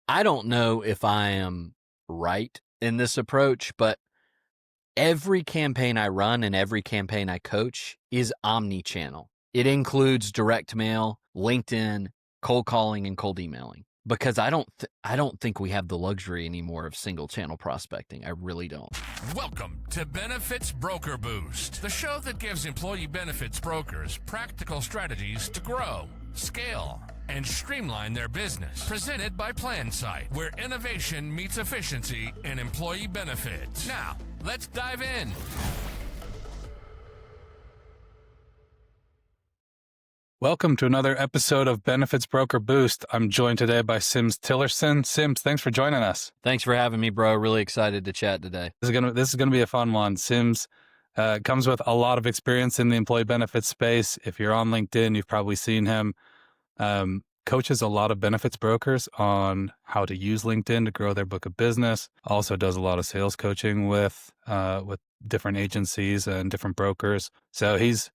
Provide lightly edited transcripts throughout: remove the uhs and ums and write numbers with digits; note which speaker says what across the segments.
Speaker 1: I don't know if I am right in this approach, but every campaign I run and every campaign I coach is omni-channel. It includes direct mail, LinkedIn, cold calling, and cold emailing. Because I don't think we have the luxury anymore of single channel prospecting. I really don't.
Speaker 2: Welcome to Benefits Broker Boost, the show that gives employee benefits brokers practical strategies to grow, scale, and streamline their business. Presented by Plansight, where innovation meets efficiency in employee benefits. Now, let's dive in.
Speaker 3: Welcome to another episode of Benefits Broker Boost. I'm joined today by Sims Tillirson. Sims, thanks for joining us.
Speaker 1: Thanks for having me, bro. Really excited to chat today.
Speaker 3: This is gonna be a fun one. Sims comes with a lot of experience in the employee benefits space. If you're on LinkedIn, you've probably seen him. Coaches a lot of benefits brokers on how to use LinkedIn to grow their book of business. Also does a lot of sales coaching with different agencies and different brokers. So he's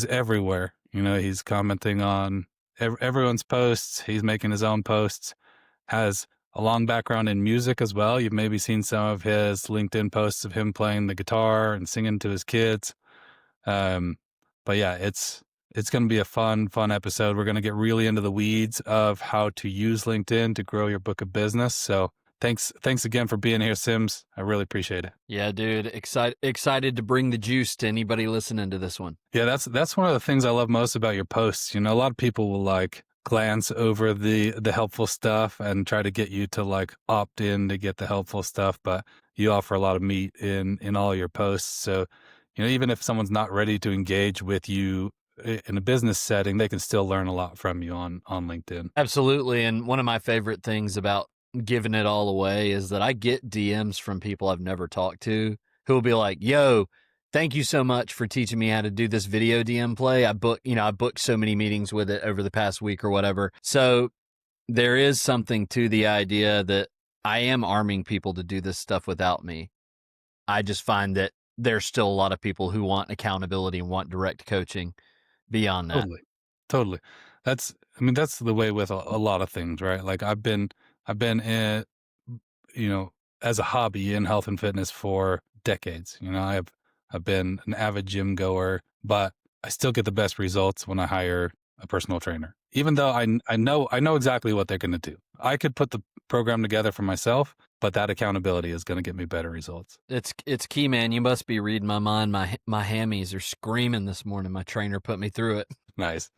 Speaker 3: everywhere. You know, he's commenting on everyone's posts. He's making his own posts. Has a long background in music as well. You've maybe seen some of his LinkedIn posts of him playing the guitar and singing to his kids. But yeah, it's going to be a fun episode. We're going to get really into the weeds of how to use LinkedIn to grow your book of business. So thanks again for being here, Sims. I really appreciate it.
Speaker 1: Yeah, dude. Excited to bring the juice to anybody listening to this one.
Speaker 3: Yeah, that's one of the things I love most about your posts. You know, a lot of people will like glance over the helpful stuff and try to get you to like opt in to get the helpful stuff, but you offer a lot of meat in all your posts. So, you know, even if someone's not ready to engage with you in a business setting, they can still learn a lot from you on LinkedIn.
Speaker 1: Absolutely. And one of my favorite things about giving it all away is that I get DMs from people I've never talked to who will be like, yo, thank you so much for teaching me how to do this video DM play. I booked so many meetings with it over the past week or whatever. So there is something to the idea that I am arming people to do this stuff without me. I just find that there's still a lot of people who want accountability and want direct coaching beyond that.
Speaker 3: Totally. That's the way with a lot of things, right? Like I've been in, you know, as a hobby in health and fitness for decades. You know, I've been an avid gym goer, but I still get the best results when I hire a personal trainer. Even though I know exactly what they're going to do. I could put the program together for myself, but that accountability is going to get me better results.
Speaker 1: It's key, man. You must be reading my mind. My hammies are screaming this morning. My trainer put me through it.
Speaker 3: Nice.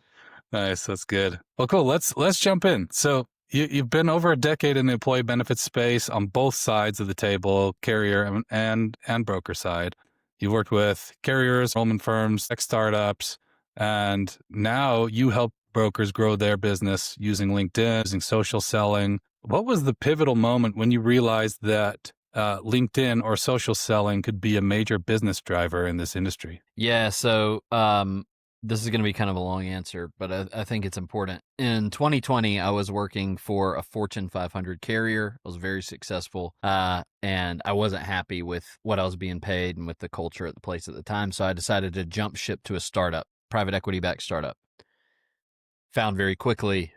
Speaker 3: That's good. Well, cool. Let's jump in. So you've been over a decade in the employee benefits space on both sides of the table, carrier and broker side. You've worked with carriers, enrollment firms, tech startups, and now you help brokers grow their business using LinkedIn, using social selling. What was the pivotal moment when you realized that LinkedIn or social selling could be a major business driver in this industry?
Speaker 1: Yeah, so this is going to be kind of a long answer, but I think it's important. In 2020, I was working for a Fortune 500 carrier. I was very successful, and I wasn't happy with what I was being paid and with the culture at the place at the time. So I decided to jump ship to a startup, private equity-backed startup. Found very quickly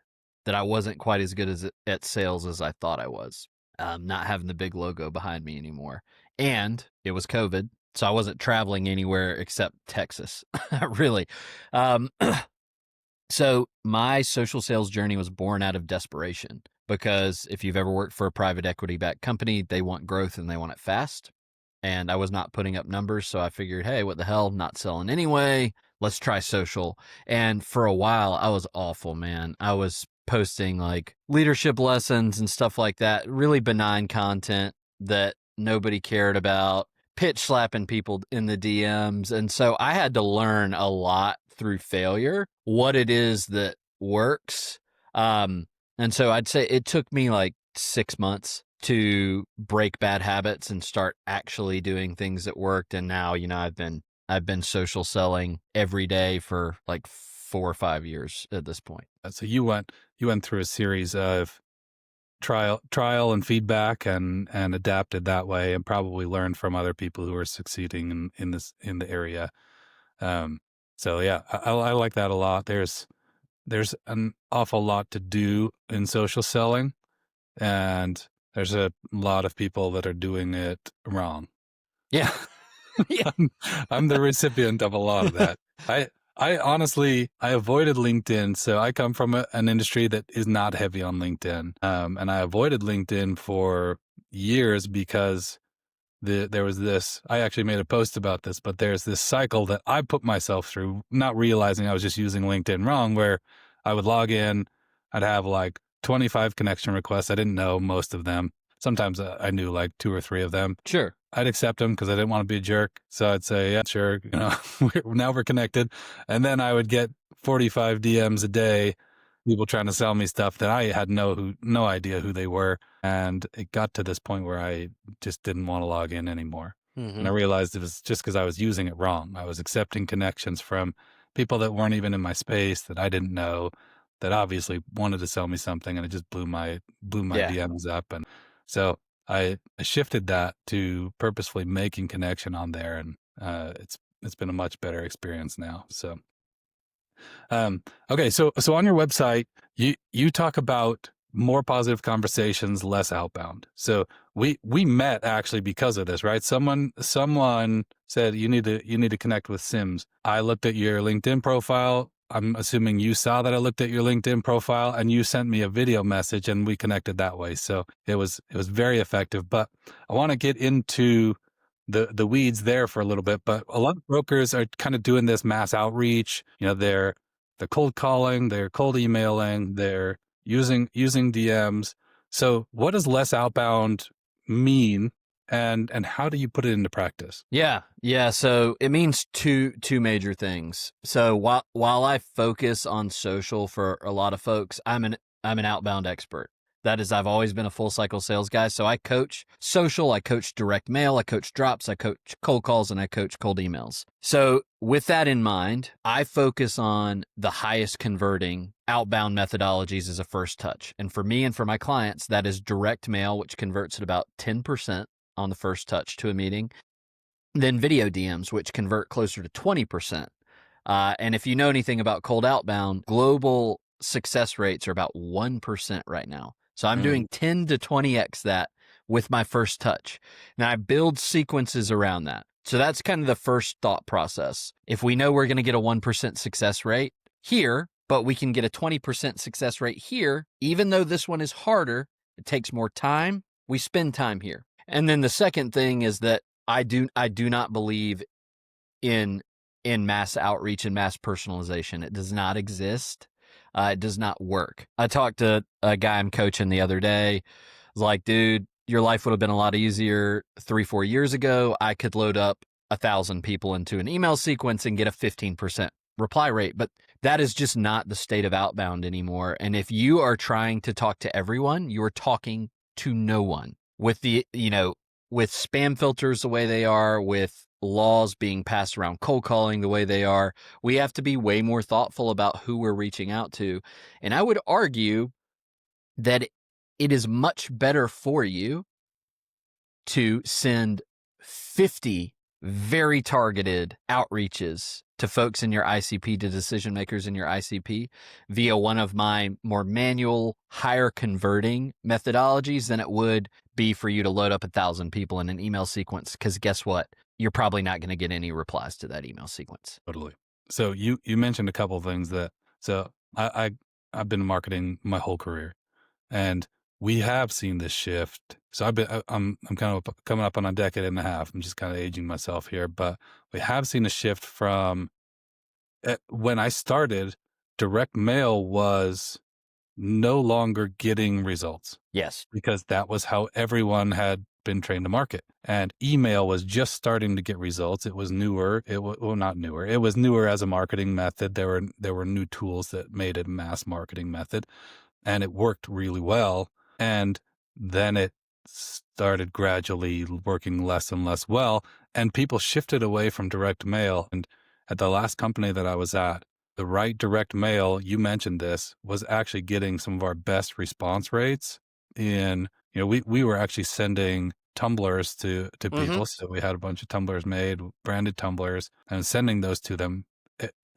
Speaker 1: that I wasn't quite as good at sales as I thought I was, not having the big logo behind me anymore. And it was COVID. So I wasn't traveling anywhere except Texas, really. So my social sales journey was born out of desperation, because if you've ever worked for a private equity-backed company, they want growth and they want it fast. And I was not putting up numbers, so I figured, hey, what the hell, not selling anyway. Let's try social. And for a while, I was awful, man. I was posting like leadership lessons and stuff like that, really benign content that nobody cared about. Pitch slapping people in the DMs. And so I had to learn a lot through failure, what it is that works. And so I'd say it took me like 6 months to break bad habits and start actually doing things that worked. And now, you know, I've been social selling every day for like 4 or 5 years at this point.
Speaker 3: So you went through a series of trial and feedback and adapted that way, and probably learned from other people who are succeeding in the area. So yeah, I like that a lot. There's an awful lot to do in social selling. and there's a lot of people that are doing it wrong.
Speaker 1: Yeah. Yeah.
Speaker 3: I'm the recipient of a lot of that. I honestly, I avoided LinkedIn. So I come from an industry that is not heavy on LinkedIn. And I avoided LinkedIn for years because there was this, I actually made a post about this, but there's this cycle that I put myself through, not realizing I was just using LinkedIn wrong, where I would log in, I'd have like 25 connection requests. I didn't know most of them. Sometimes I knew like 2 or 3 of them.
Speaker 1: Sure.
Speaker 3: I'd accept them because I didn't want to be a jerk. So I'd say, yeah, sure. You know, now we're connected. And then I would get 45 DMs a day, people trying to sell me stuff that I had no idea who they were. And it got to this point where I just didn't want to log in anymore. And I realized it was just because I was using it wrong. I was accepting connections from people that weren't even in my space, that I didn't know, that obviously wanted to sell me something, and it just blew my
Speaker 1: Yeah.
Speaker 3: DMs up. And so I shifted that to purposefully making connection on there, and it's been a much better experience now. So, okay, so on your website, you talk about more positive conversations, less outbound. So we met actually because of this, right? Someone said you need to connect with Sims. I looked at your LinkedIn profile. I'm assuming you saw that I looked at your LinkedIn profile, and you sent me a video message, and we connected that way. So it was very effective. But I want to get into the weeds there for a little bit. But a lot of brokers are kind of doing this mass outreach. You know, they're cold calling, they're cold emailing, they're using DMs. So what does less outbound mean, and how do you put it into practice?
Speaker 1: Yeah. So it means two major things. So while I focus on social for a lot of folks, I'm an outbound expert. That is, I've always been a full cycle sales guy. So I coach social, I coach direct mail, I coach drops, I coach cold calls, and I coach cold emails. So with that in mind, I focus on the highest converting outbound methodologies as a first touch. And for me and for my clients, that is direct mail, which converts at about 10% on the first touch to a meeting. Then video DMs, which convert closer to 20%. And if you know anything about cold outbound, global success rates are about 1% right now. So I'm doing 10 to 20x that with my first touch. Now I build sequences around that. So that's kind of the first thought process. If we know we're going to get a 1% success rate here, but we can get a 20% success rate here, even though this one is harder, it takes more time, we spend time here. And then the second thing is that I do not believe in mass outreach and mass personalization. It does not exist. It does not work. I talked to a guy I'm coaching the other day. I was like, dude, your life would have been a lot easier 3-4 years ago. I could load up 1,000 people into an email sequence and get a 15% reply rate. But that is just not the state of outbound anymore. And if you are trying to talk to everyone, you are talking to no one. With with spam filters the way they are, with laws being passed around cold calling the way they are, we have to be way more thoughtful about who we're reaching out to. And I would argue that it is much better for you to send 50 very targeted outreaches to folks in your ICP, to decision makers in your ICP, via one of my more manual, higher converting methodologies than it would be for you to load up 1,000 people in an email sequence. Because guess what? You're probably not going to get any replies to that email sequence.
Speaker 3: Totally. So you mentioned a couple of things I've been in marketing my whole career, and we have seen this shift. So I'm kind of coming up on a decade and a half. I'm just kind of aging myself here, but we have seen a shift from when I started, direct mail was no longer getting results.
Speaker 1: Yes.
Speaker 3: Because that was how everyone had been trained to market. And email was just starting to get results. It was newer. Not newer. It was newer as a marketing method. There were new tools that made it a mass marketing method, and it worked really well. And then it started gradually working less and less well, and people shifted away from direct mail. And at the last company that I was at, the right direct mail, you mentioned this, was actually getting some of our best response rates. We were actually sending tumblers to people. So we had a bunch of tumblers made, branded tumblers, and sending those to them.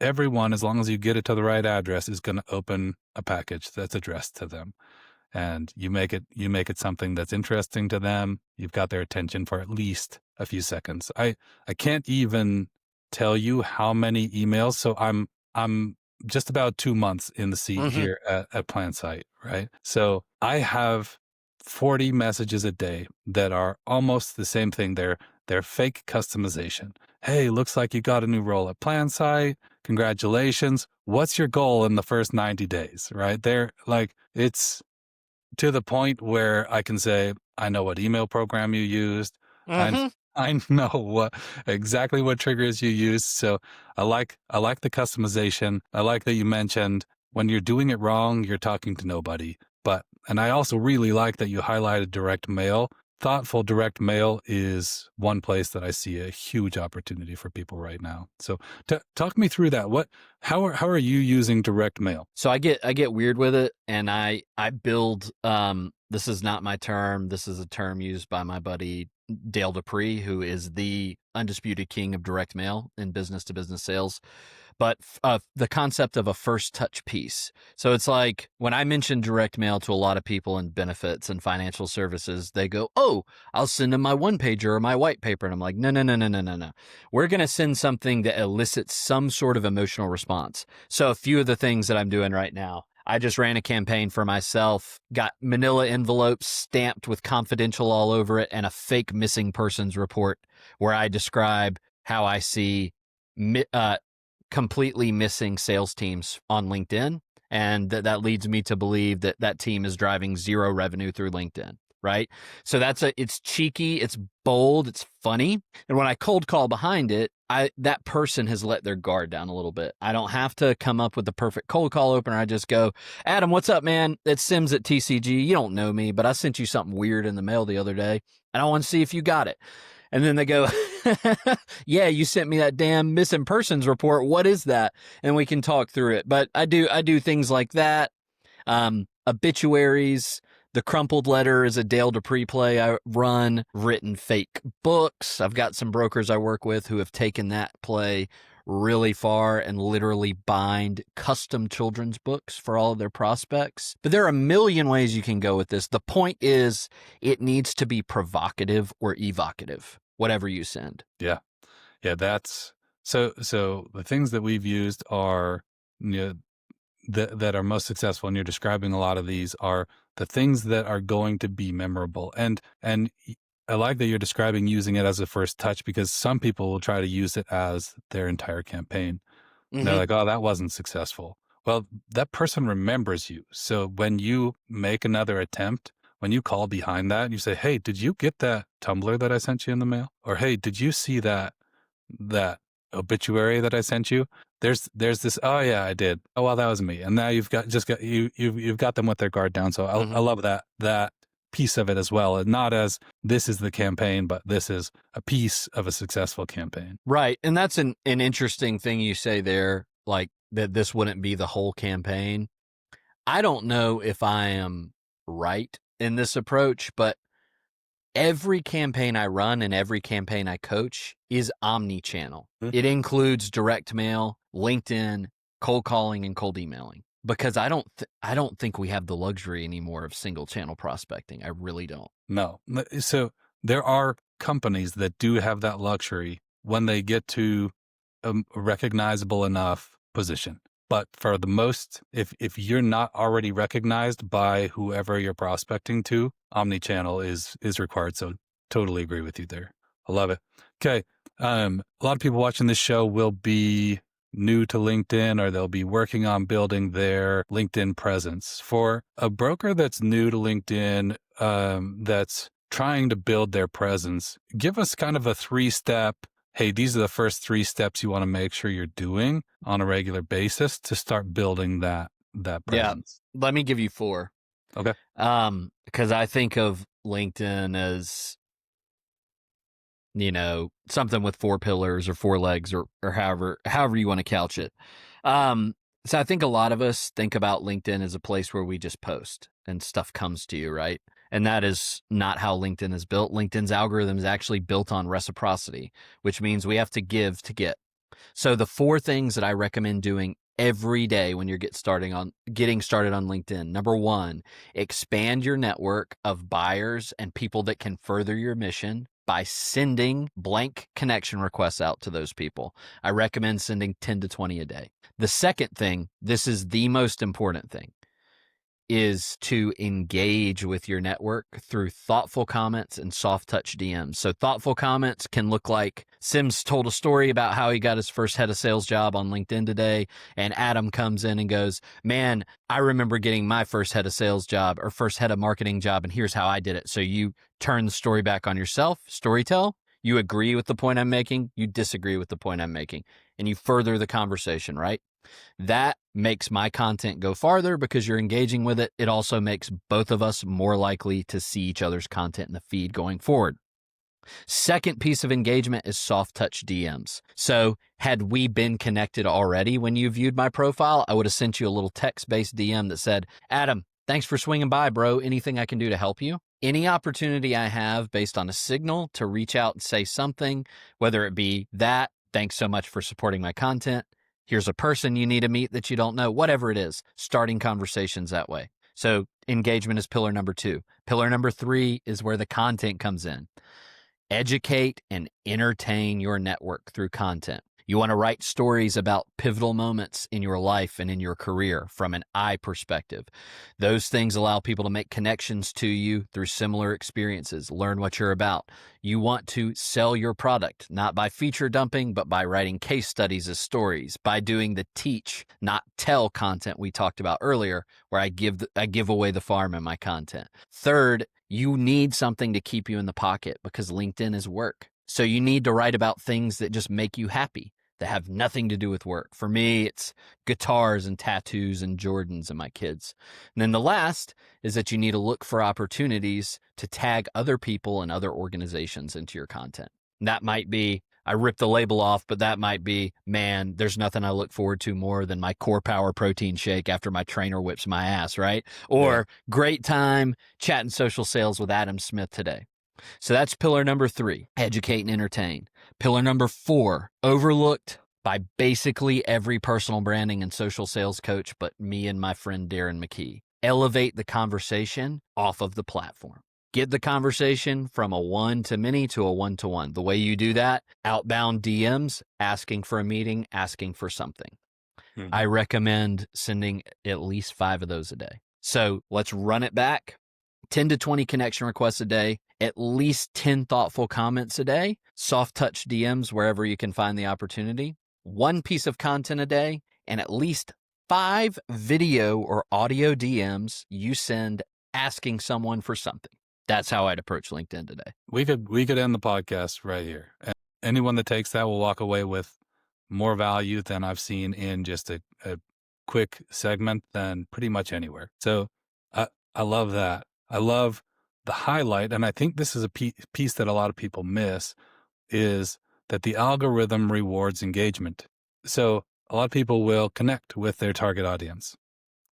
Speaker 3: Everyone, as long as you get it to the right address, is going to open a package that's addressed to them. and you make it something that's interesting to them. You've got their attention for at least a few seconds. I can't even tell you how many emails. So I'm just about 2 months in the seat here at Plansight, right? So I have 40 messages a day that are almost the same thing. They're fake customization. Hey, looks like you got a new role at Plansight. Congratulations. What's your goal in the first 90 days, right? They're like, it's to the point where I can say, I know what email program you used. I know exactly what triggers you used. So I like the customization. I like that you mentioned when you're doing it wrong, you're talking to nobody. And I also really like that you highlighted direct mail. Thoughtful direct mail is one place that I see a huge opportunity for people right now. So talk me through that. How are you using direct mail?
Speaker 1: So I get weird with it, and I build. This is not my term. This is a term used by my buddy Dale Dupree, who is the undisputed king of direct mail in business to business sales. But the concept of a first touch piece. So it's like when I mention direct mail to a lot of people in benefits and financial services, they go, oh, I'll send them my one pager or my white paper. And I'm like, no. We're going to send something that elicits some sort of emotional response. So a few of the things that I'm doing right now, I just ran a campaign for myself, got manila envelopes stamped with confidential all over it, and a fake missing persons report where I describe how I see completely missing sales teams on LinkedIn. And that leads me to believe that team is driving zero revenue through LinkedIn, right? So it's cheeky, it's bold, it's funny. And when I cold call behind it, that person has let their guard down a little bit. I don't have to come up with the perfect cold call opener. I just go, Adam, what's up, man? It's Sims at TCG. You don't know me, but I sent you something weird in the mail the other day, and I want to see if you got it. And then they go, yeah, you sent me that damn missing persons report. What is that? And we can talk through it. But I do things like that. Obituaries. The crumpled letter is a Dale Dupree play I run. Written fake books. I've got some brokers I work with who have taken that play really far and literally bind custom children's books for all of their prospects. But there are a million ways you can go with this. The point is it needs to be provocative or evocative, whatever you send.
Speaker 3: Yeah. That's so the things that we've used are, that are most successful, and you're describing a lot of these, are the things that are going to be memorable. And I like that you're describing using it as a first touch, because some people will try to use it as their entire campaign. And they're like, oh, that wasn't successful. Well, that person remembers you. So when you make another attempt, when you call behind that, you say, hey, did you get that Tumblr that I sent you in the mail? Or, hey, did you see that obituary that I sent you? There's this, oh yeah, I did. Oh, well, that was me. And now you've got them with their guard down. So I love that piece of it as well. And not as this is the campaign, but this is a piece of a successful campaign.
Speaker 1: Right. And that's an interesting thing you say there, like that this wouldn't be the whole campaign. I don't know if I am right in this approach, but every campaign I run and every campaign I coach is omni-channel. It includes direct mail, LinkedIn, cold calling, and cold emailing. Because I don't think we have the luxury anymore of single channel prospecting. I really don't.
Speaker 3: No. So there are companies that do have that luxury when they get to a recognizable enough position. But for the most, if you're not already recognized by whoever you're prospecting to, omni-channel is required. So totally agree with you there. I love it. Okay. A lot of people watching this show will be new to LinkedIn, or they'll be working on building their LinkedIn presence. For a broker that's new to LinkedIn, that's trying to build their presence, give us kind of a 3-step, hey, these are the first 3 steps you want to make sure you're doing on a regular basis to start building that presence.
Speaker 1: Yeah. Let me give you 4.
Speaker 3: Okay.
Speaker 1: Because I think of LinkedIn as, something with 4 pillars or 4 legs or however you want to couch it. So I think a lot of us think about LinkedIn as a place where we just post and stuff comes to you, right? And that is not how LinkedIn is built. LinkedIn's algorithm is actually built on reciprocity, which means we have to give to get. So the 4 things that I recommend doing every day when you're getting started on LinkedIn. Number one, expand your network of buyers and people that can further your mission by sending blank connection requests out to those people. I recommend sending 10 to 20 a day. The second thing, this is the most important thing, is to engage with your network through thoughtful comments and soft touch DMs. So thoughtful comments can look like Sims told a story about how he got his first head of sales job on LinkedIn today, and Adam comes in and goes, man, I remember getting my first head of sales job or first head of marketing job, and here's how I did it. So you turn the story back on yourself, storytell, you agree with the point I'm making, you disagree with the point I'm making, and you further the conversation, right? That makes my content go farther because you're engaging with it. It also makes both of us more likely to see each other's content in the feed going forward. Second piece of engagement is soft touch DMs. So had we been connected already when you viewed my profile, I would have sent you a little text-based DM that said, Adam, thanks for swinging by, bro. Anything I can do to help you? Any opportunity I have based on a signal to reach out and say something, whether it be that, thanks so much for supporting my content, here's a person you need to meet that you don't know, whatever it is, starting conversations that way. So engagement is pillar number 2. Pillar number 3 is where the content comes in. Educate and entertain your network through content. You want to write stories about pivotal moments in your life and in your career from an I perspective. Those things allow people to make connections to you through similar experiences, learn what you're about. You want to sell your product, not by feature dumping, but by writing case studies as stories, by doing the teach, not tell content we talked about earlier, where I give away the farm in my content. Third, you need something to keep you in the pocket because LinkedIn is work. So you need to write about things that just make you happy, that have nothing to do with work. For me, it's guitars and tattoos and Jordans and my kids. And then the last is that you need to look for opportunities to tag other people and other organizations into your content. And that might be, I ripped the label off, but that might be, man, there's nothing I look forward to more than my Core Power protein shake after my trainer whips my ass, right? Or great time chatting social sales with Adam Smith today. So that's pillar number 3, educate and entertain. Pillar number 4, overlooked by basically every personal branding and social sales coach, but me and my friend Darren McKee. Elevate the conversation off of the platform. Get the conversation from a one to many to a one-to-one. The way you do that, outbound DMs, asking for a meeting, asking for something. Mm-hmm. I recommend sending at least 5 of those a day. So let's run it back. 10 to 20 connection requests a day, at least 10 thoughtful comments a day, soft touch DMs wherever you can find the opportunity, 1 piece of content a day, and at least 5 video or audio DMs you send asking someone for something. That's how I'd approach LinkedIn today.
Speaker 3: We could end the podcast right here. And anyone that takes that will walk away with more value than I've seen in just a quick segment than pretty much anywhere. So I love that. I love the highlight, and I think this is a piece that a lot of people miss, is that the algorithm rewards engagement. So a lot of people will connect with their target audience.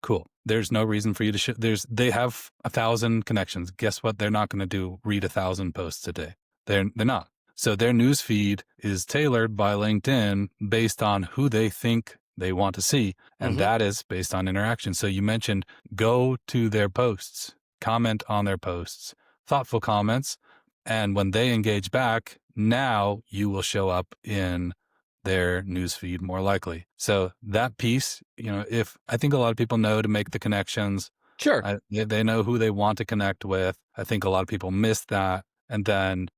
Speaker 3: Cool. There's no reason for you to they have 1,000 connections. Guess what? They're not going to read 1,000 posts a day. They're not. So their news feed is tailored by LinkedIn based on who they think they want to see, and that is based on interaction. So you mentioned go to their posts, comment on their posts, thoughtful comments, and when they engage back, now you will show up in their newsfeed more likely. So that piece, if I think a lot of people know to make the connections.
Speaker 1: Sure.
Speaker 3: They know who they want to connect with. I think a lot of people miss that. And then,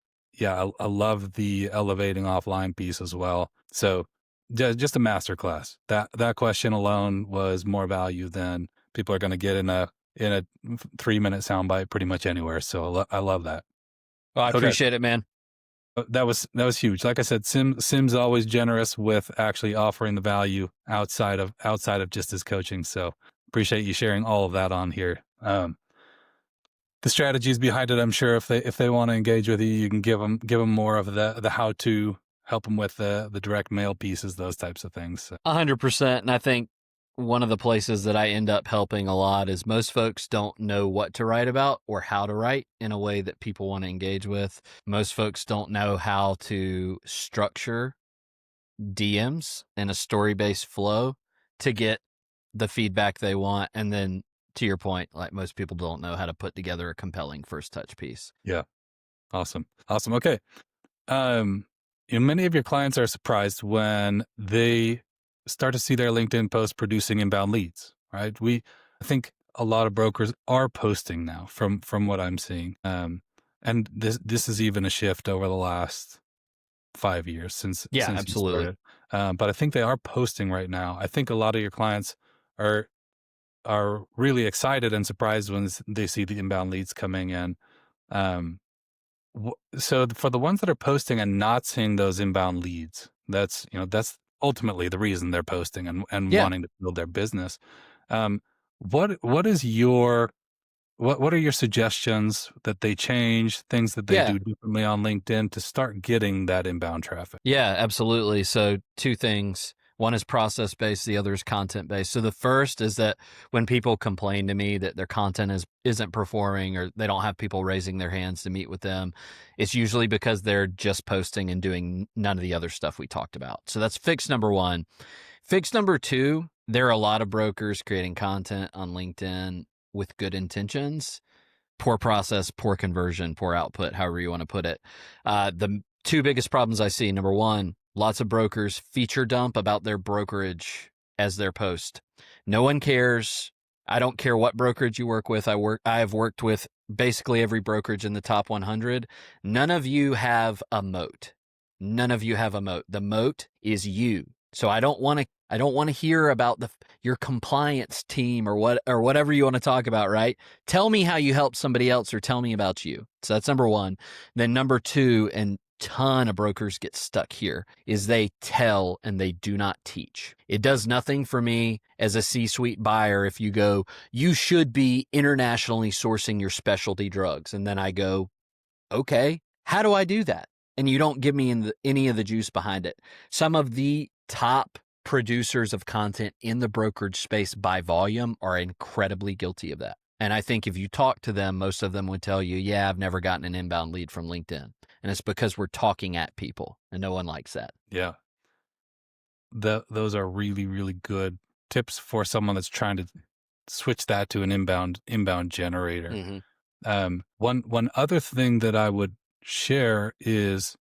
Speaker 3: I love the elevating offline piece as well. So just a masterclass. That question alone was more value than people are going to get in a 3-minute soundbite pretty much anywhere. So I love that.
Speaker 1: Well, I appreciate it, man.
Speaker 3: That was huge. Like I said, Sim's always generous with actually offering the value outside of just his coaching. So appreciate you sharing all of that on here. The strategies behind it, I'm sure if they want to engage with you, you can give them more of the how to, help them with the direct mail pieces, those types of things. So.
Speaker 1: 100%. And I think one of the places that I end up helping a lot is most folks don't know what to write about or how to write in a way that people want to engage with. Most folks don't know how to structure DMs in a story-based flow to get the feedback they want. And then to your point, like most people don't know how to put together a compelling first touch piece.
Speaker 3: Yeah. Awesome. Okay. Many of your clients are surprised when they start to see their LinkedIn posts producing inbound leads, right? I think a lot of brokers are posting now from what I'm seeing. And this is even a shift over the last 5 years since
Speaker 1: Absolutely.
Speaker 3: you started. But I think they are posting right now. I think a lot of your clients are really excited and surprised when they see the inbound leads coming in. So for the ones that are posting and not seeing those inbound leads, that's ultimately the reason they're posting and wanting to build their business. What is your what are your suggestions that they change, things that they do differently on LinkedIn to start getting that inbound traffic?
Speaker 1: Yeah, absolutely. So 2 things. One is process-based, the other is content-based. So the first is that when people complain to me that their content isn't performing or they don't have people raising their hands to meet with them, it's usually because they're just posting and doing none of the other stuff we talked about. So that's fix number 1. Fix number 2, there are a lot of brokers creating content on LinkedIn with good intentions. Poor process, poor conversion, poor output, however you want to put it. The 2 biggest problems I see, number 1, lots of brokers feature dump about their brokerage as their post. No one cares. I don't care what brokerage you work with. I have worked with basically every brokerage in the top 100. None of you have a moat. None of you have a moat. The moat is you. So I don't want to hear about your compliance team or whatever you want to talk about, right? Tell me how you help somebody else or tell me about you. So that's number 1. Then number 2, and ton of brokers get stuck here, is they tell and they do not teach. It does nothing for me as a C-suite buyer if you go, you should be internationally sourcing your specialty drugs. And then I go, okay, how do I do that? And you don't give me any of the juice behind it. Some of the top producers of content in the brokerage space by volume are incredibly guilty of that. And I think if you talk to them, most of them would tell you, yeah, I've never gotten an inbound lead from LinkedIn. And it's because we're talking at people and no one likes that.
Speaker 3: Yeah. Those are really, really good tips for someone that's trying to switch that to an inbound generator.
Speaker 1: Mm-hmm.
Speaker 3: One other thing that I would share is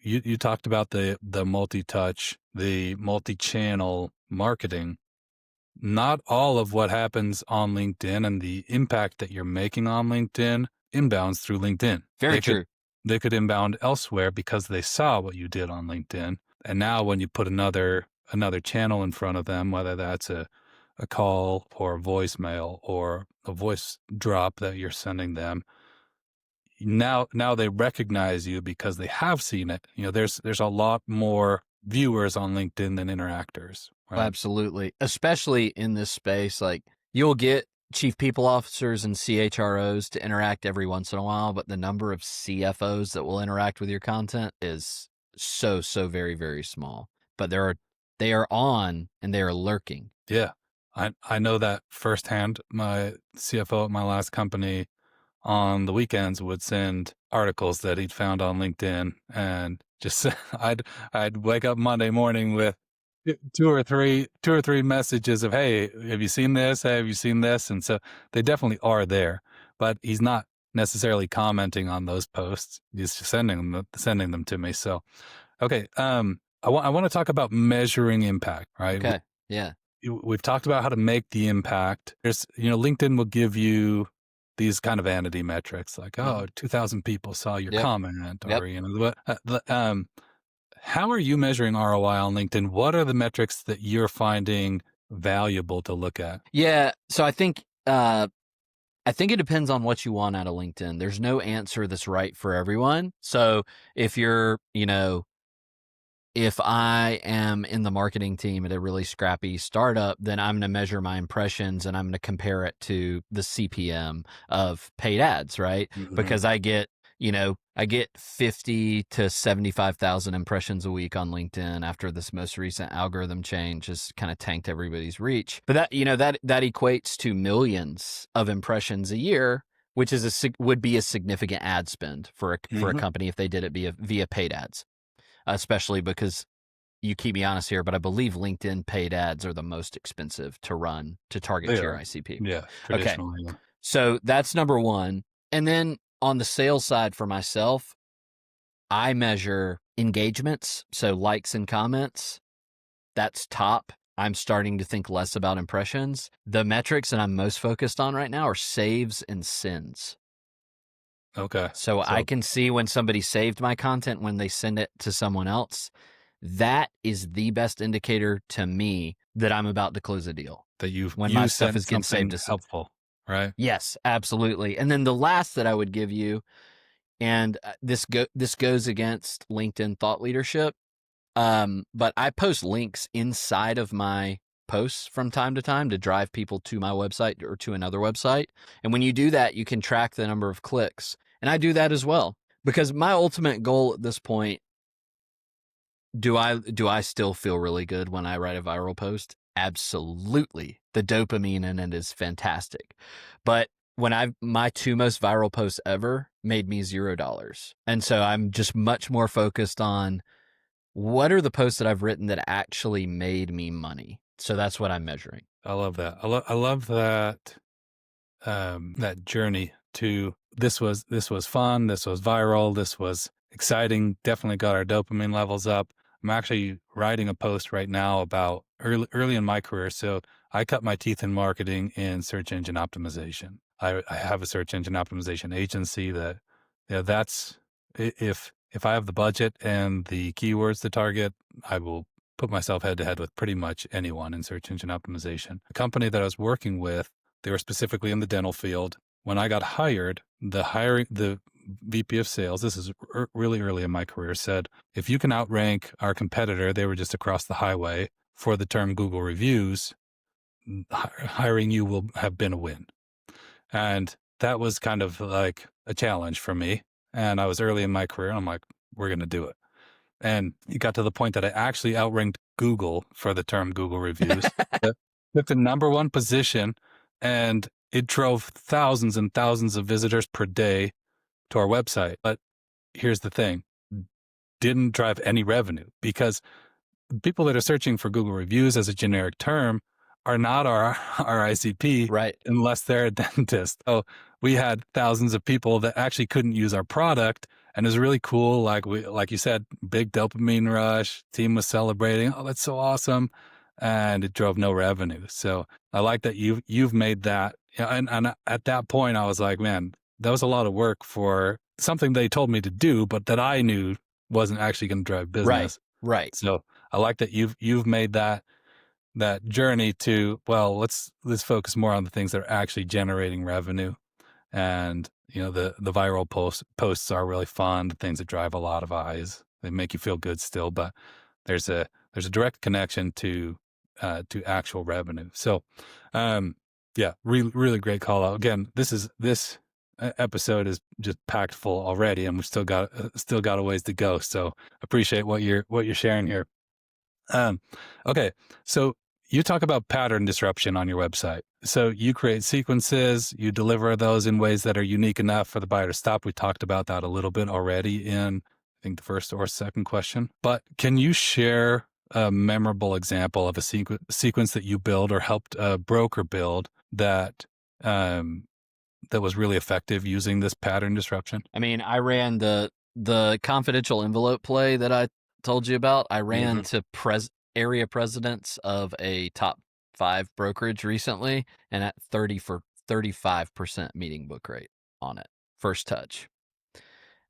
Speaker 3: you talked about the multi-touch, the multi-channel marketing. Not all of what happens on LinkedIn and the impact that you're making on LinkedIn inbounds through LinkedIn.
Speaker 1: Very true.
Speaker 3: They could inbound elsewhere because they saw what you did on LinkedIn. And now when you put another channel in front of them, whether that's a call or a voicemail or a voice drop that you're sending them, now they recognize you because they have seen it. There's a lot more viewers on LinkedIn than interactors. Right?
Speaker 1: Absolutely. Especially in this space, like you'll get chief people officers and CHROs to interact every once in a while, but the number of CFOs that will interact with your content is so very, very small. But they are on and they are lurking.
Speaker 3: Yeah. I know that firsthand. My CFO at my last company on the weekends would send articles that he'd found on LinkedIn, and just I'd wake up Monday morning with two or three messages of, hey, have you seen this? Hey, have you sseen this? And so they definitely are there, but he's not necessarily commenting on those posts. He's just sending them to me. So, okay. I want to talk about measuring impact, right?
Speaker 1: Okay. Yeah.
Speaker 3: We've talked about how to make the impact. There's, LinkedIn will give you these kind of vanity metrics like, 2,000 people saw your comment, or, how are you measuring ROI on LinkedIn? What are the metrics that you're finding valuable to look at?
Speaker 1: Yeah. So I think it depends on what you want out of LinkedIn. There's no answer that's right for everyone. So if you're, if I am in the marketing team at a really scrappy startup, then I'm going to measure my impressions and I'm going to compare it to the CPM of paid ads, right?
Speaker 3: Mm-hmm.
Speaker 1: Because I get 50 to 75,000 impressions a week on LinkedIn after this most recent algorithm change has kind of tanked everybody's reach. But that equates to millions of impressions a year, which would be a significant ad spend for a company if they did it via paid ads. Especially because you keep me honest here, but I believe LinkedIn paid ads are the most expensive to run to target
Speaker 3: They
Speaker 1: to your
Speaker 3: are.
Speaker 1: ICP.
Speaker 3: Yeah,
Speaker 1: Okay.
Speaker 3: traditionally. Yeah.
Speaker 1: So that's number one. And then on the sales side for myself, I measure engagements. So likes and comments, that's top. I'm starting to think less about impressions. The metrics that I'm most focused on right now are saves and sends.
Speaker 3: Okay.
Speaker 1: So I can see when somebody saved my content when they send it to someone else. That is the best indicator to me that I'm about to close a deal.
Speaker 3: that
Speaker 1: When my
Speaker 3: you
Speaker 1: stuff
Speaker 3: sent
Speaker 1: is getting saved
Speaker 3: something
Speaker 1: to
Speaker 3: helpful, right?
Speaker 1: Yes, absolutely. And then the last that I would give you, and this goes against LinkedIn thought leadership, but I post links inside of my posts from time to time to drive people to my website or to another website. And when you do that, you can track the number of clicks. And I do that as well, because my ultimate goal at this point, do I still feel really good when I write a viral post? Absolutely. The dopamine in it is fantastic. But when my two most viral posts ever made me $0. And so I'm just much more focused on what are the posts that I've written that actually made me money. So that's what I'm measuring.
Speaker 3: I love that. I love that that journey to this was fun, this was viral, this was exciting, definitely got our dopamine levels up. I'm actually writing a post right now about early in my career. So I cut my teeth in marketing in search engine optimization. I have a search engine optimization agency that, that's if I have the budget and the keywords to target, I will put myself head to head with pretty much anyone in search engine optimization. The company that I was working with, they were specifically in the dental field. When I got hired, the VP of sales, this is really early in my career, said, if you can outrank our competitor, they were just across the highway, for the term Google reviews, hiring you will have been a win. And that was kind of like a challenge for me. And I was early in my career, and I'm like, we're going to do it. And it got to the point that I actually outranked Google for the term Google reviews. Took the number one position, and it drove thousands and thousands of visitors per day to our website. But here's the thing, didn't drive any revenue, because people that are searching for Google reviews as a generic term are not our ICP,
Speaker 1: Right.
Speaker 3: unless they're a dentist. So we had thousands of people that actually couldn't use our product. And it was really cool. Like you said, big dopamine rush, team was celebrating. Oh, that's so awesome. And it drove no revenue. So I like that you've made that. And at that point I was like, man, that was a lot of work for something they told me to do, but that I knew wasn't actually going to drive business.
Speaker 1: Right.
Speaker 3: So I like that you've made that journey to, well, let's focus more on the things that are actually generating revenue. And the viral posts are really fun, the things that drive a lot of eyes. They make you feel good still, but there's a direct connection to actual revenue. So yeah, really great call out. Again, this episode is just packed full already, and we've still got a ways to go. So appreciate what you're sharing here. Okay, so you talk about pattern disruption on your website. So you create sequences, you deliver those in ways that are unique enough for the buyer to stop. We talked about that a little bit already in, I think, the first or second question. But can you share a memorable example of a sequence that you build or helped a broker build that was really effective using this pattern disruption?
Speaker 1: I mean, I ran the confidential envelope play that I told you about. I ran to area presidents of a top 5 brokerage recently, and at 35% meeting book rate on it. First touch.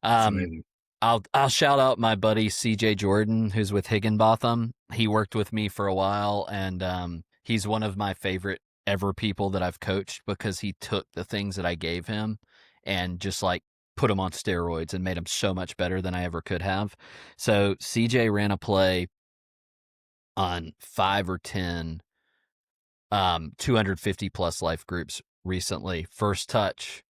Speaker 3: That's amazing.
Speaker 1: I'll shout out my buddy CJ Jordan, who's with Higginbotham. He worked with me for a while, and he's one of my favorite ever people that I've coached, because he took the things that I gave him and just like put them on steroids and made them so much better than I ever could have. So CJ ran a play on 5 or 10 250 plus life groups recently. First touch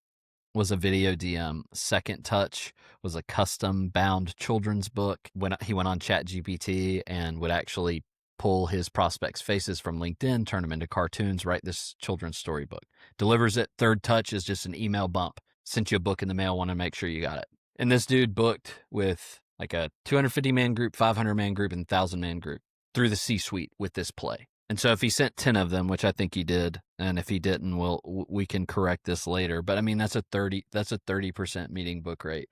Speaker 1: was a video DM. Second touch was a custom bound children's book. When he went on ChatGPT and would actually pull his prospects' faces from LinkedIn, turn them into cartoons, write this children's storybook. Delivers it. Third touch is just an email bump. Sent you a book in the mail, want to make sure you got it. And this dude booked with like a 250-man group, 500-man group, and 1,000-man group through the C-suite with this play. And so if he sent 10 of them, which I think he did, and if he didn't, we can correct this later. But I mean, that's a 30% meeting book rate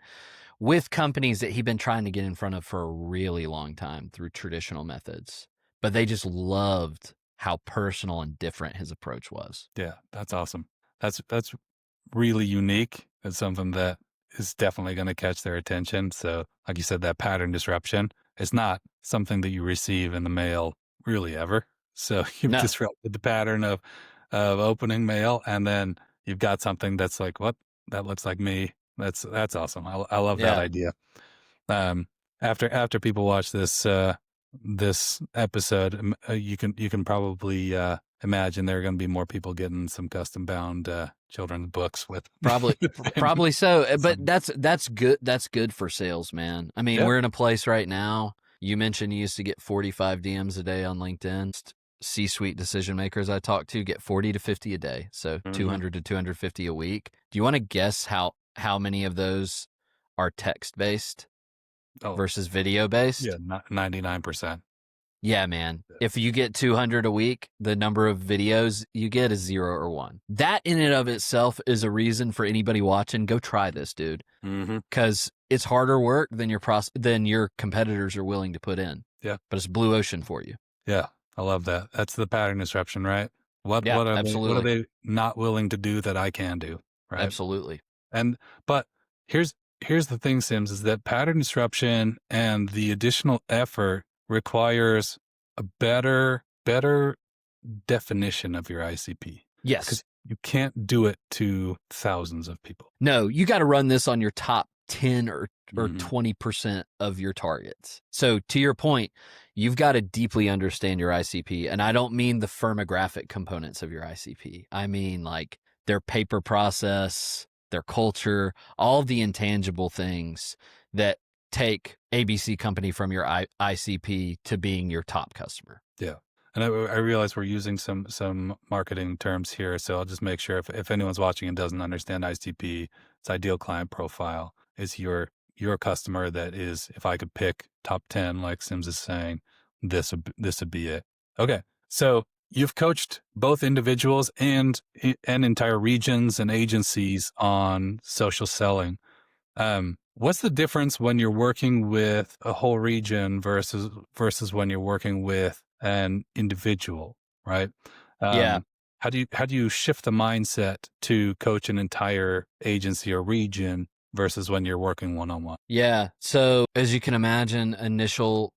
Speaker 1: with companies that he'd been trying to get in front of for a really long time through traditional methods. But they just loved how personal and different his approach was.
Speaker 3: Yeah, that's awesome. That's really unique. It's something that is definitely going to catch their attention. So, like you said, that pattern disruption is not something that you receive in the mail really ever. So you've
Speaker 1: No.
Speaker 3: disrupted the pattern of opening mail, and then you've got something that's like, what? That looks like me. That's awesome. I love that idea. After people watch this this episode, you can probably imagine there are going to be more people getting some custom bound children's books with
Speaker 1: probably so. But that's good. That's good for sales, man. I mean, we're in a place right now. You mentioned you used to get 45 DMs a day on LinkedIn. C-suite decision makers I talk to get 40 to 50 a day, so 200 to 250 a week. Do you want to guess how many of those are text based versus video based?
Speaker 3: Yeah, 99%.
Speaker 1: Yeah, man. If you get 200 a week, the number of videos you get is 0 or 1. That in and of itself is a reason for anybody watching, go try this, dude. Because it's harder work than your competitors are willing to put in.
Speaker 3: Yeah.
Speaker 1: But it's blue ocean for you.
Speaker 3: Yeah, I love that. That's the pattern disruption, right? What are they not willing to do that I can do, right?
Speaker 1: Absolutely.
Speaker 3: But here's the thing, Sims, is that pattern disruption and the additional effort requires a better definition of your ICP.
Speaker 1: Yes.
Speaker 3: Because you can't do it to thousands of people.
Speaker 1: No, you got to run this on your top 10 or 20% of your targets. So to your point, you've got to deeply understand your ICP. And I don't mean the firmographic components of your ICP. I mean like their paper process, their culture, all the intangible things that take ABC company from your ICP to being your top customer.
Speaker 3: Yeah. And I realize we're using some marketing terms here. So I'll just make sure if anyone's watching and doesn't understand ICP, it's ideal client profile, is your customer that is, if I could pick top 10, like Sims is saying, this would be it. Okay. So you've coached both individuals and entire regions and agencies on social selling. What's the difference when you're working with a whole region versus when you're working with an individual, right?
Speaker 1: Yeah.
Speaker 3: How do you shift the mindset to coach an entire agency or region versus when you're working one-on-one?
Speaker 1: Yeah. So as you can imagine, initial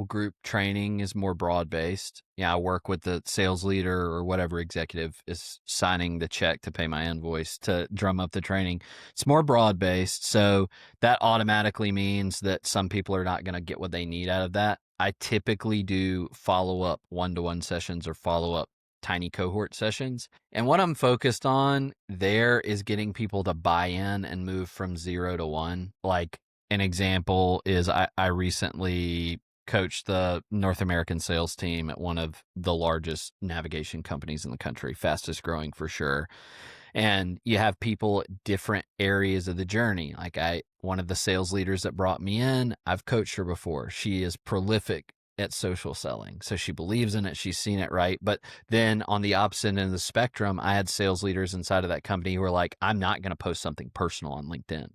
Speaker 1: group training is more broad-based. Yeah, I work with the sales leader or whatever executive is signing the check to pay my invoice to drum up the training. It's more broad-based. So that automatically means that some people are not going to get what they need out of that. I typically do follow-up one-to-one sessions or follow-up tiny cohort sessions. And what I'm focused on there is getting people to buy in and move from 0 to 1. Like an example is I recently coached the North American sales team at one of the largest navigation companies in the country, fastest growing for sure. And you have people at different areas of the journey. Like one of the sales leaders that brought me in, I've coached her before. She is prolific at social selling. So she believes in it. She's seen it right. But then on the opposite end of the spectrum, I had sales leaders inside of that company who were like, I'm not going to post something personal on LinkedIn.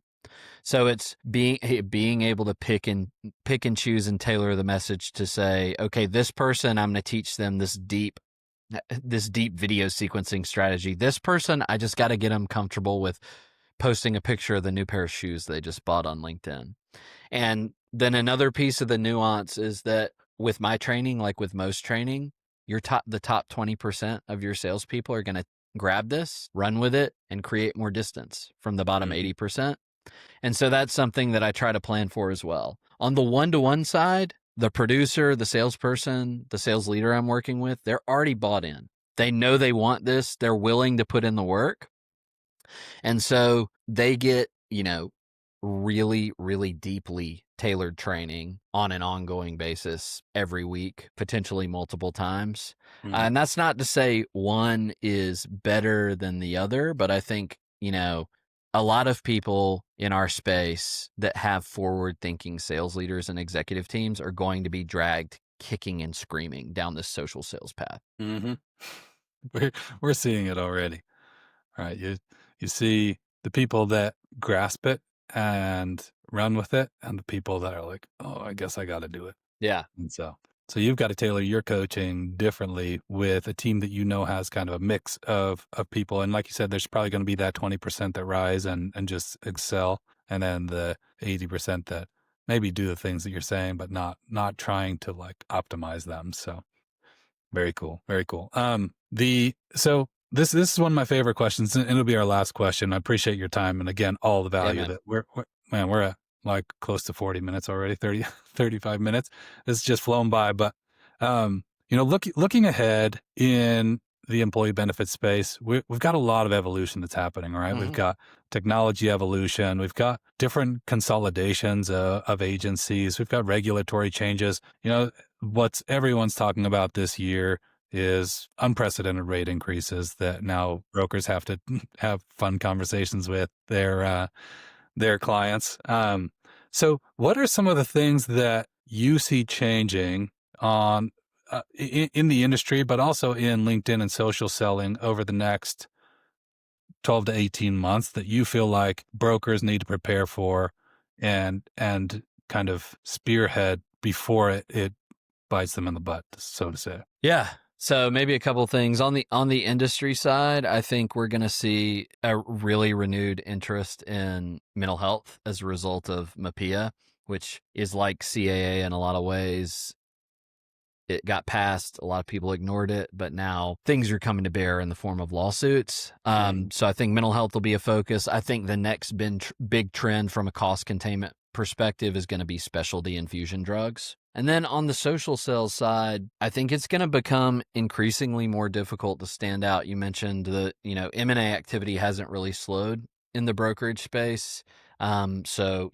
Speaker 1: So it's being able to pick and choose and tailor the message to say, okay, this person, I'm going to teach them this deep video sequencing strategy. This person, I just got to get them comfortable with posting a picture of the new pair of shoes they just bought on LinkedIn. And then another piece of the nuance is that with my training, like with most training, the top 20% of your salespeople are going to grab this, run with it, and create more distance from the bottom 80%. And so that's something that I try to plan for as well. On the one-to-one side, the producer, the salesperson, the sales leader I'm working with, they're already bought in. They know they want this. They're willing to put in the work. And so they get, really, really deeply tailored training on an ongoing basis every week, potentially multiple times. And that's not to say one is better than the other, but I think, a lot of people in our space that have forward-thinking sales leaders and executive teams are going to be dragged kicking and screaming down this social sales path.
Speaker 3: Mm-hmm. We're seeing it already, right? You see the people that grasp it and run with it, and the people that are like, "Oh, I guess I got to do it."
Speaker 1: Yeah.
Speaker 3: And so you've got to tailor your coaching differently with a team that has kind of a mix of people. And like you said, there's probably going to be that 20% that rise and just excel, and then the 80% that maybe do the things that you're saying, but not trying to like optimize them. So very cool. Very cool. So this is one of my favorite questions, and it'll be our last question. I appreciate your time, and again, all the value
Speaker 1: man.
Speaker 3: that we're at like close to 40 minutes already, 35 minutes. It's just flown by. But looking ahead in the employee benefits space, we've got a lot of evolution that's happening, right? We've got technology evolution. We've got different consolidations of agencies. We've got regulatory changes. What everyone's talking about this year is unprecedented rate increases that now brokers have to have fun conversations with their clients. So what are some of the things that you see changing on in the industry, but also in LinkedIn and social selling over the next 12 to 18 months that you feel like brokers need to prepare for and kind of spearhead before it bites them in the butt, so to say?
Speaker 1: Yeah. So maybe a couple of things on the industry side. I think we're going to see a really renewed interest in mental health as a result of MAPIA, which is like CAA in a lot of ways. It got passed. A lot of people ignored it, but now things are coming to bear in the form of lawsuits. So I think mental health will be a focus. I think the next big trend from a cost containment perspective is going to be specialty infusion drugs. And then on the social sales side, I think it's going to become increasingly more difficult to stand out. You mentioned that, M&A activity hasn't really slowed in the brokerage space. So,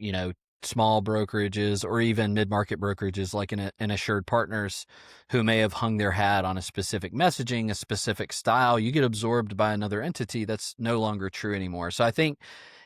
Speaker 1: small brokerages or even mid-market brokerages like in Assured Partners who may have hung their hat on a specific messaging, a specific style, you get absorbed by another entity. That's no longer true anymore. So I think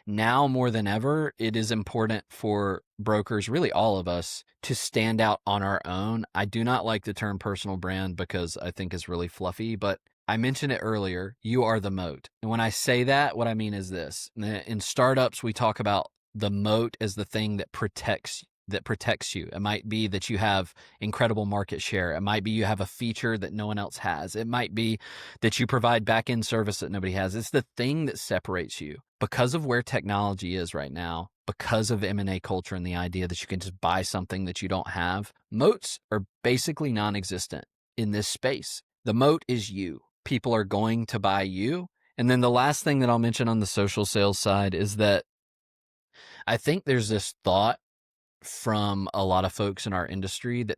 Speaker 1: now more than ever, it is important for brokers, really all of us, to stand out on our own. I do not like the term personal brand because I think it's really fluffy, but I mentioned it earlier, you are the moat. And when I say that, what I mean is this. In startups, we talk about the moat as the thing that protects you. It might be that you have incredible market share. It might be you have a feature that no one else has. It might be that you provide back-end service that nobody has. It's the thing that separates you. Because of where technology is right now, because of M&A culture and the idea that you can just buy something that you don't have, moats are basically non-existent in this space. The moat is you. People are going to buy you. And then the last thing that I'll mention on the social sales side is that I think there's this thought from a lot of folks in our industry that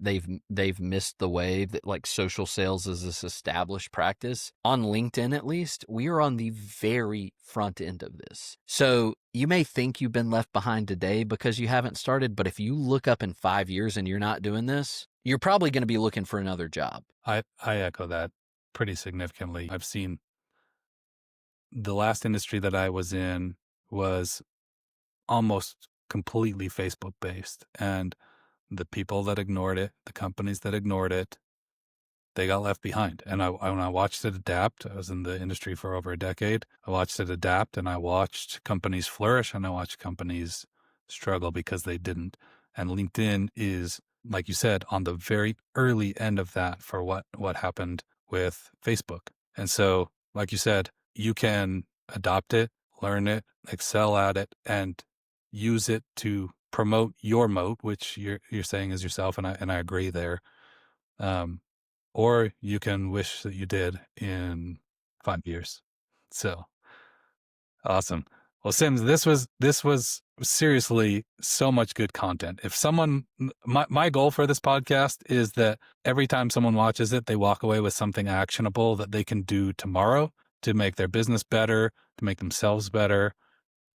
Speaker 1: they've missed the wave that like social sales is this established practice. On LinkedIn, at least, we are on the very front end of this. So you may think you've been left behind today because you haven't started, but if you look up in 5 years and you're not doing this, you're probably going to be looking for another job.
Speaker 3: I echo that pretty significantly. I've seen the last industry that I was in was almost completely Facebook based, and the people that ignored it, the companies that ignored it, they got left behind. And when I watched it adapt, I was in the industry for over a decade. I watched it adapt, and I watched companies flourish, and I watched companies struggle because they didn't. And LinkedIn is, like you said, on the very early end of that for what happened with Facebook. And so, like you said, you can adopt it, learn it, excel at it, and use it to promote your moat, which you're saying is yourself, and I agree there. Or you can wish that you did in 5 years. So awesome. Well, Sims, this was seriously so much good content. If someone, my goal for this podcast is that every time someone watches it, they walk away with something actionable that they can do tomorrow to make their business better, to make themselves better.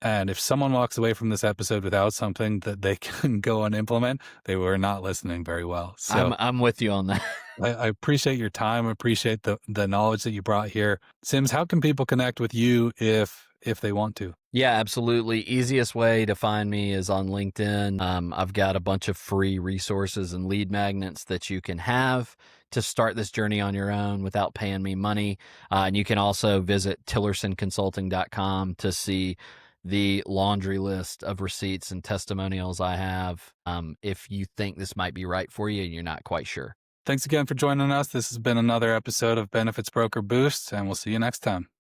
Speaker 3: And if someone walks away from this episode without something that they can go and implement, they were not listening very well. So
Speaker 1: I'm with you on that.
Speaker 3: I appreciate your time. I appreciate the knowledge that you brought here. Sims, how can people connect with you if if they want to.
Speaker 1: Yeah, absolutely. Easiest way to find me is on LinkedIn. I've got a bunch of free resources and lead magnets that you can have to start this journey on your own without paying me money. And you can also visit TillirsonConsulting.com to see the laundry list of receipts and testimonials I have if you think this might be right for you and you're not quite sure.
Speaker 3: Thanks again for joining us. This has been another episode of Benefits Broker Boost, and we'll see you next time.